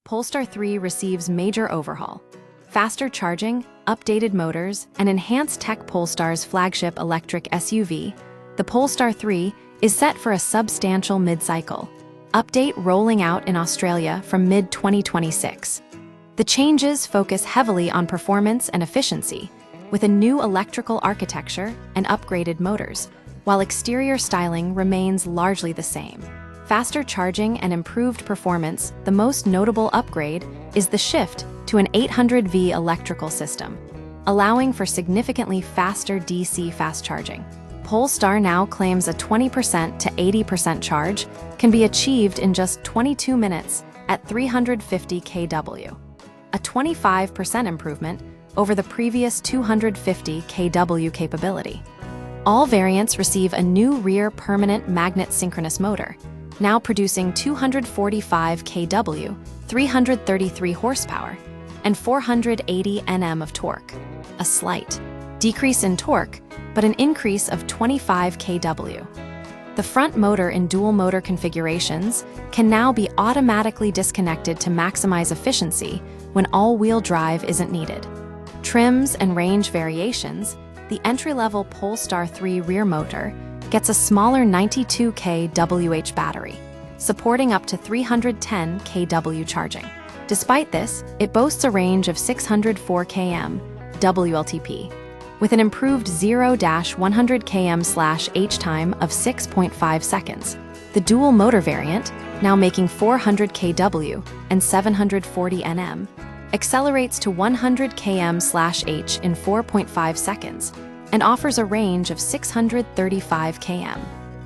Polestar 3 receives major overhaul. Faster charging, updated motors, and enhanced tech. Polestar's flagship electric SUV, the Polestar 3, is set for a substantial mid-cycle update rolling out in Australia from mid-2026. The changes focus heavily on performance and efficiency, with a new electrical architecture and upgraded motors, while exterior styling remains largely the same. Faster charging and improved performance. The most notable upgrade is the shift to an 800V electrical system, allowing for significantly faster DC fast charging. Polestar now claims a 20% to 80% charge can be achieved in just 22 minutes at 350 kW, a 25% improvement over the previous 250 kW capability. All variants receive a new rear permanent magnet synchronous motor, now producing 245 kW, 333 horsepower, and 480 Nm of torque. A slight decrease in torque, but an increase of 25 kW. The front motor in dual motor configurations can now be automatically disconnected to maximize efficiency when all-wheel drive isn't needed. Trims and range variations. The entry-level Polestar 3 rear motor gets a smaller 92 kWh battery, supporting up to 310 kW charging. Despite this, it boasts a range of 604 km WLTP, with an improved 0-100 km/h time of 6.5 seconds. The dual motor variant, now making 400 kW and 740 Nm, accelerates to 100 km/h in 4.5 seconds and offers a range of 635 km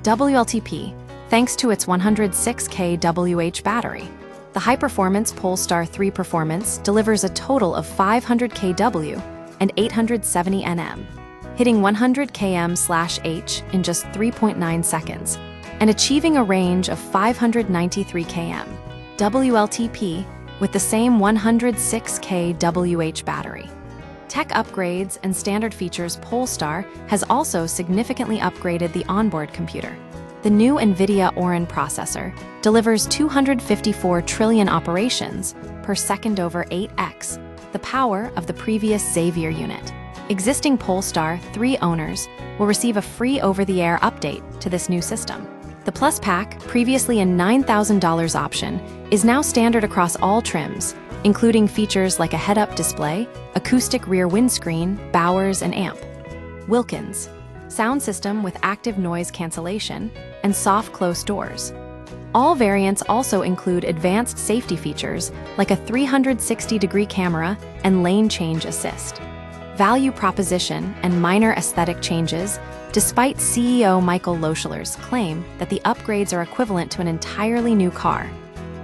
WLTP thanks to its 106 kWh battery. The high-performance Polestar 3 Performance delivers a total of 500 kW and 870 Nm, hitting 100 km/h in just 3.9 seconds and achieving a range of 593 km WLTP with the same 106 kWh battery. Tech upgrades and standard features. Polestar has also significantly upgraded the onboard computer. The new NVIDIA Orin processor delivers 254 trillion operations per second over 8x, the power of the previous Xavier unit. Existing Polestar 3 owners will receive a free over-the-air update to this new system. The Plus Pack, previously a $9,000 option, is now standard across all trims, including features like a head-up display, acoustic rear windscreen, Bowers and amp. Wilkins, sound system with active noise cancellation, and soft close doors. All variants also include advanced safety features like a 360-degree camera and lane change assist. Value proposition and minor aesthetic changes. Despite CEO Michael Loeschler's claim that the upgrades are equivalent to an entirely new car,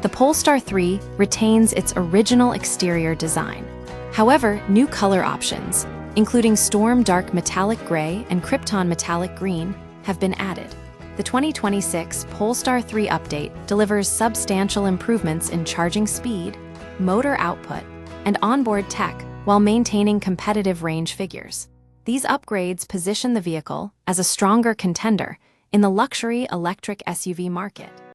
the Polestar 3 retains its original exterior design. However, new color options, including Storm Dark Metallic Gray and Krypton Metallic Green, have been added. The 2026 Polestar 3 update delivers substantial improvements in charging speed, motor output, and onboard tech while maintaining competitive range figures. These upgrades position the vehicle as a stronger contender in the luxury electric SUV market.